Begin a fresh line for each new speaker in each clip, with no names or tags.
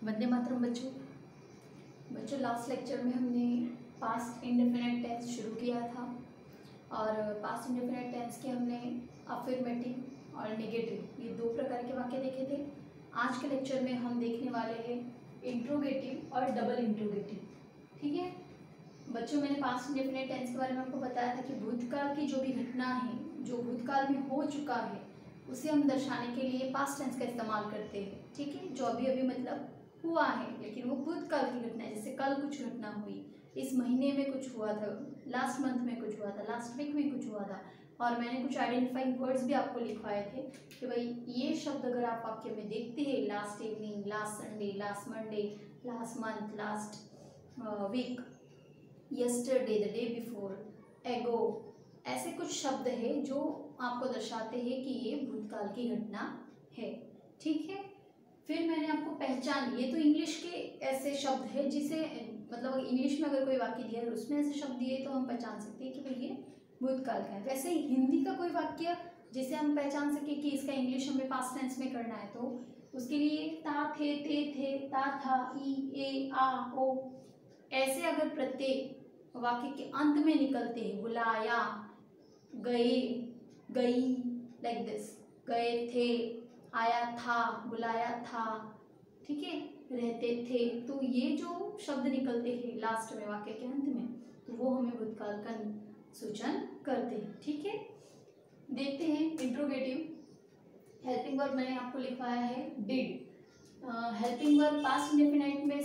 वंदे मातरम बच्चों last lecture में हमने पास्ट इंडेफिनिट टेंस शुरू किया था और पास्ट इंडेफिनिट टेंस के हमने अफर्मेटिव और नेगेटिव ये दो प्रकार के वाक्य देखे थे। आज के लेक्चर में हम देखने वाले हैं इंट्रोगेटिव और डबल इंट्रोगेटिव। ठीक है बच्चों, मैंने पास्ट इंडेफिनिट टेंस के बारे में आपको बताया था कि भूतकाल की जो भी घटना है, जो भूतकाल में हो चुका है, उसे हम दर्शाने के लिए पास्ट टेंस का इस्तेमाल करते हैं। ठीक है, जो अभी अभी मतलब हुआ है लेकिन वो भूतकाल की घटना है। जैसे कल कुछ घटना हुई, इस महीने में कुछ हुआ था, लास्ट मंथ में कुछ हुआ था, लास्ट वीक में कुछ हुआ था। और मैंने कुछ आइडेंटिफाइंग वर्ड्स भी आपको लिखवाए थे कि भाई ये शब्द अगर आप वाक्य में देखते हैं, last evening, last Sunday, last Monday, last month, last week, yesterday, the day before, ago, ऐसे कुछ शब्द है जो आपको दर्शाते हैं कि ये भूतकाल की घटना है। ठीक है, फिर मैंने आपको पहचान, ये तो इंग्लिश के ऐसे शब्द है जिसे मतलब इंग्लिश में अगर कोई वाक्य दिया है उसमें ऐसे शब्द दिए तो हम पहचान सकते हैं कि भाई ये भूतकाल का है। वैसे ही हिंदी का कोई वाक्य जिसे हम पहचान सके कि इसका इंग्लिश हमें पास्ट टेंस में करना है तो उसके लिए ता, थे, ता, था, ई, ए, आ, ओ, ऐसे अगर प्रत्येक वाक्य के अंत में निकलते हैं, बुलाया, गए, गई, लाइक दिस, गए थे, आया था, बुलाया था, ठीक है, रहते थे, तो ये जो शब्द निकलते हैं लास्ट में वाक्य के अंत में तो वो हमें भूतकाल का सूचन करते हैं। ठीक है, देखते हैं इंट्रोगेटिव। हेल्पिंग वर्ब मैंने आपको लिखवाया है did. Helping verb past indefinite में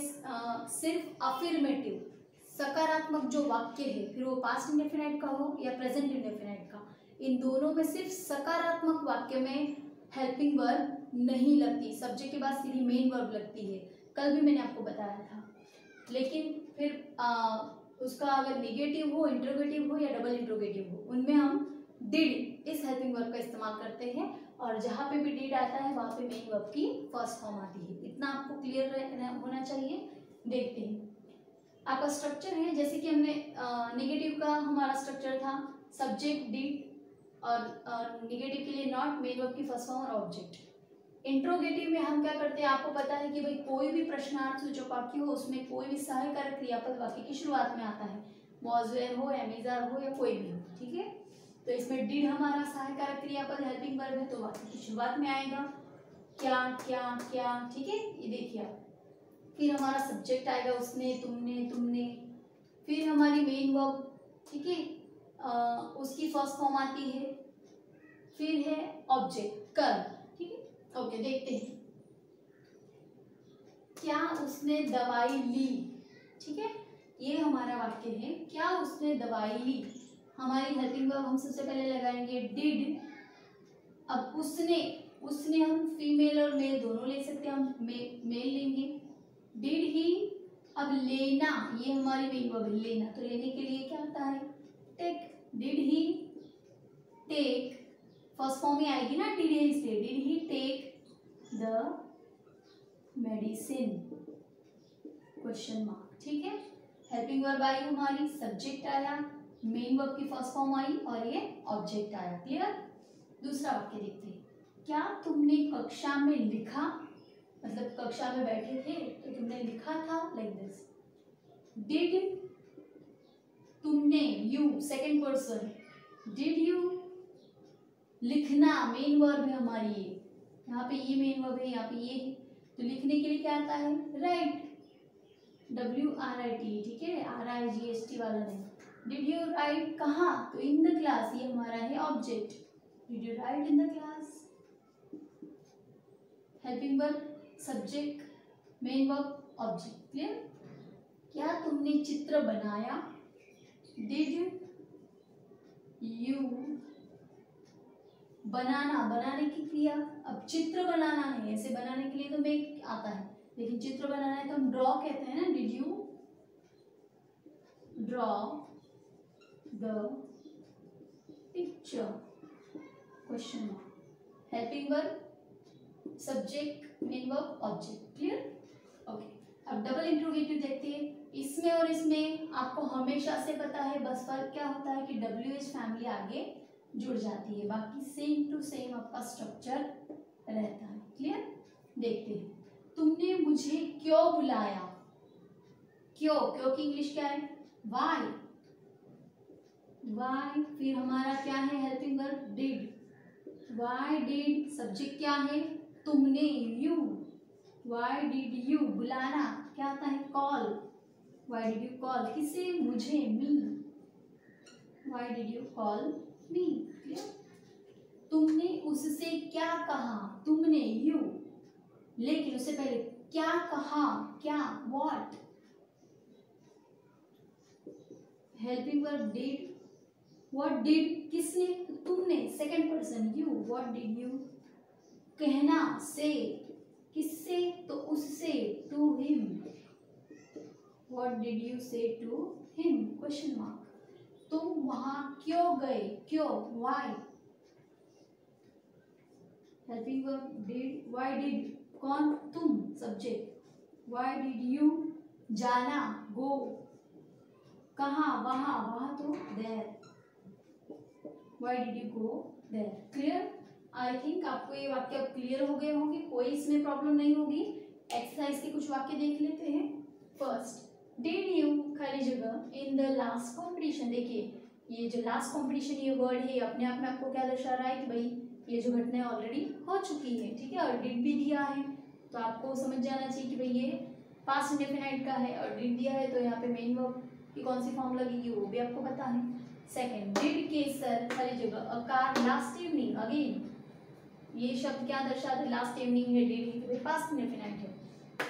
सिर्फ अफर्मेटिव सकारात्मक जो वाक्य है, फिर वो पास्ट इंडेफिनिट का हो या प्रेजेंट इंडेफिनिट का, इन दोनों में सिर्फ सकारात्मक वाक्य में हेल्पिंग वर्ब नहीं लगती, सब्जेक्ट के बाद सीधी मेन वर्ब लगती है। कल भी मैंने आपको बताया था। लेकिन फिर उसका अगर नेगेटिव हो, इंट्रोगेटिव हो या डबल इंट्रोगेटिव हो, उनमें हम डिड इस हेल्पिंग वर्ब का इस्तेमाल करते हैं और जहाँ पे भी डिड आता है वहाँ पे मेन वर्ब की फर्स्ट फॉर्म आती है। इतना आपको क्लियर होना चाहिए। देखते हैं आपका स्ट्रक्चर है, जैसे कि हमने नेगेटिव का हमारा स्ट्रक्चर था सब्जेक्ट डिड और नेगेटिव के लिए नॉट, मेन वर्ब की फर्स्ट फॉर्म और ऑब्जेक्ट। इंट्रोगेटिव में हम क्या करते हैं, आपको पता है कि भाई कोई भी प्रश्नार्थ सूचक वाक्य हो उसमें कोई भी सहायकारक क्रियापद वाक्य की शुरुआत में आता है, वॉज वेयर हो, एमिजार हो या कोई भी हो। ठीक है, तो इसमें डिड हमारा सहायकारक क्रियापद हेल्पिंग वर्ब है तो वाक्य की शुरुआत में आएगा क्या क्या क्या। ठीक है, ये देखिए आप, फिर हमारा सब्जेक्ट आएगा उसने, तुमने, फिर हमारी मेन वर्ब, ठीक है, उसकी फर्स्ट फॉर्म आती है, फिर है ऑब्जेक्ट कर। ठीक है, ओके, देखते हैं क्या उसने दवाई ली। ठीक है, ये हमारा वाक्य है, क्या उसने दवाई ली। हमारी हेल्पिंग वर्ब हम सबसे पहले लगाएंगे डिड। अब उसने हम फीमेल और मेल दोनों ले सकते हैं, हम मेल लेंगे। डिड ही, अब लेना, ये हमारी मेन वर्ब है लेना, तो लेने के लिए क्या आता है take. Did he take, first form में आएगी ना डिड ही से, did he take the medicine, question mark. ठीक है, हेल्पिंग वर्ब आई हमारी, सब्जेक्ट आया, मेन वर्ब की फर्स्ट फॉर्म आई और ये ऑब्जेक्ट आया। क्लियर। दूसरा वाक्य देखते हैं, क्या तुमने कक्षा में लिखा, मतलब कक्षा में बैठे थे तो तुमने लिखा था, लाइक दिस। डिड तुमने, you second person, did you लिखना, मेन वर्ब है हमारी ये, यहाँ पे ये मेन वर्ब है, यहाँ पे ये है, तो लिखने के लिए क्या आता है राइट, WRIT। ठीक है, RIGST वाला नहीं। डिड यू राइट कहाँ, तो इन द क्लास, ये हमारा है object, did you right in the class. Helping verb subject, main verb object. Clear. क्या तुमने चित्र बनाया, डिड यू, बनाने की क्रिया, अब चित्र बनाना है, ऐसे बनाने के लिए तो मेक आता है, लेकिन चित्र बनाना है तो हम ड्रॉ कहते हैं ना, did you draw the picture, question mark. Helping verb subject, main verb object. Clear. Okay, अब डबल इंट्रोगेटिव देखते हैं। इसमें और इसमें आपको हमेशा से पता है, बस फर्क क्या होता है कि WH फैमिली आगे जुड़ जाती है, बाकी सेम टू सेम आपका स्ट्रक्चर रहता है। क्लियर। देखते हैं तुमने मुझे क्यों बुलाया? क्यों की इंग्लिश क्या है? वाई। वाई फिर हमारा क्या है? Helping verb did. Why did subject क्या है? तुमने, यू। वाई डिड यू बुलाना क्या आता है? Call. Why did you call किसे? मुझे, me. Why did you call me? Clear? तुमने उससे क्या कहा? तुमने, यू। लेकिन उससे पहले क्या कहा? क्या, what. Helping verb did. What did किसने? तुमने, second person you. What did you कहना? से किससे? तो उससे, to him. What did you say to him? Question mark. तुम वहां क्यों गए? क्यों, why. Helping verb did. Why did कौन? तुम, सब्जेक्ट। व्हाई डिड यू जाना? गो। कहाँ? वहां, वहां तो there. Why did you go there? Clear? I think आपको ये वाक्य अब क्लियर हो गए होंगे, कोई इसमें प्रॉब्लम नहीं होगी। एक्सरसाइज के कुछ वाक्य देख लेते हैं। फर्स्ट, डिड यू खाली जगह इन द लास्ट कॉम्पिटिशन। देखिए ये जो लास्ट कॉम्पिटिशन ये वर्ड है अपने आप में आपको क्या दर्शा रहा है कि भाई ये जो घटना ऑलरेडी हो चुकी है, ठीक है, और डिड भी दिया है तो आपको समझ जाना चाहिए कि भाई ये पास्ट इंडेफिनाइट का है और डिड दिया है तो यहाँ पे मेन वर्ब की कौन सी फॉर्म लगेगी वो भी आपको पता है। सेकेंड, डिड केसर खाली जगह a car last evening. Again ये शब्द क्या दर्शाते हैं? लास्ट इवनिंग है, डिड है, तो भाई पास्ट इंडेफिनाइट है।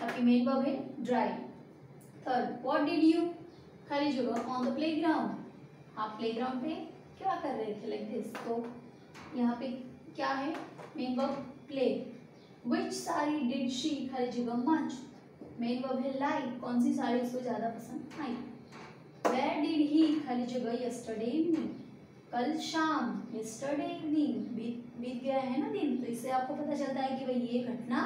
आपकी मेन वर्ब है drive. Third, what did you खाली जगह ऑन द प्लेग्राउंड। आप प्लेग्राउंड पे क्या कर रहे थे? Like this. तो यहाँ पे क्या है? Main verb play. Which sari did she खाली जगह मच। मेन वर्ब है लाइक। कौन सी साड़ी उसको ज्यादा पसंद आई? वेयर डिड ही खाली जगह यस्टरडे इवनिंग। कल शाम, यस्टरडे इवनिंग बीत गया है ना दिन, तो इससे आपको पता चलता है कि भाई ये घटना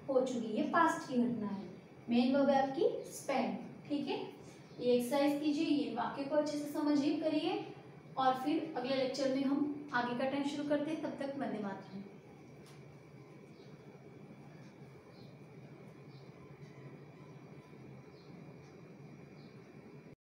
हो चुकी है, पास्ट की घटना है। मेन वर्ब है आपकी स्पेंड। ठीक है, ये एक्सरसाइज कीजिए, ये वाक्य को अच्छे से समझिए, करिए और फिर अगले लेक्चर में हम आगे का टाइम शुरू करते हैं। तब तक वंदे मातरम।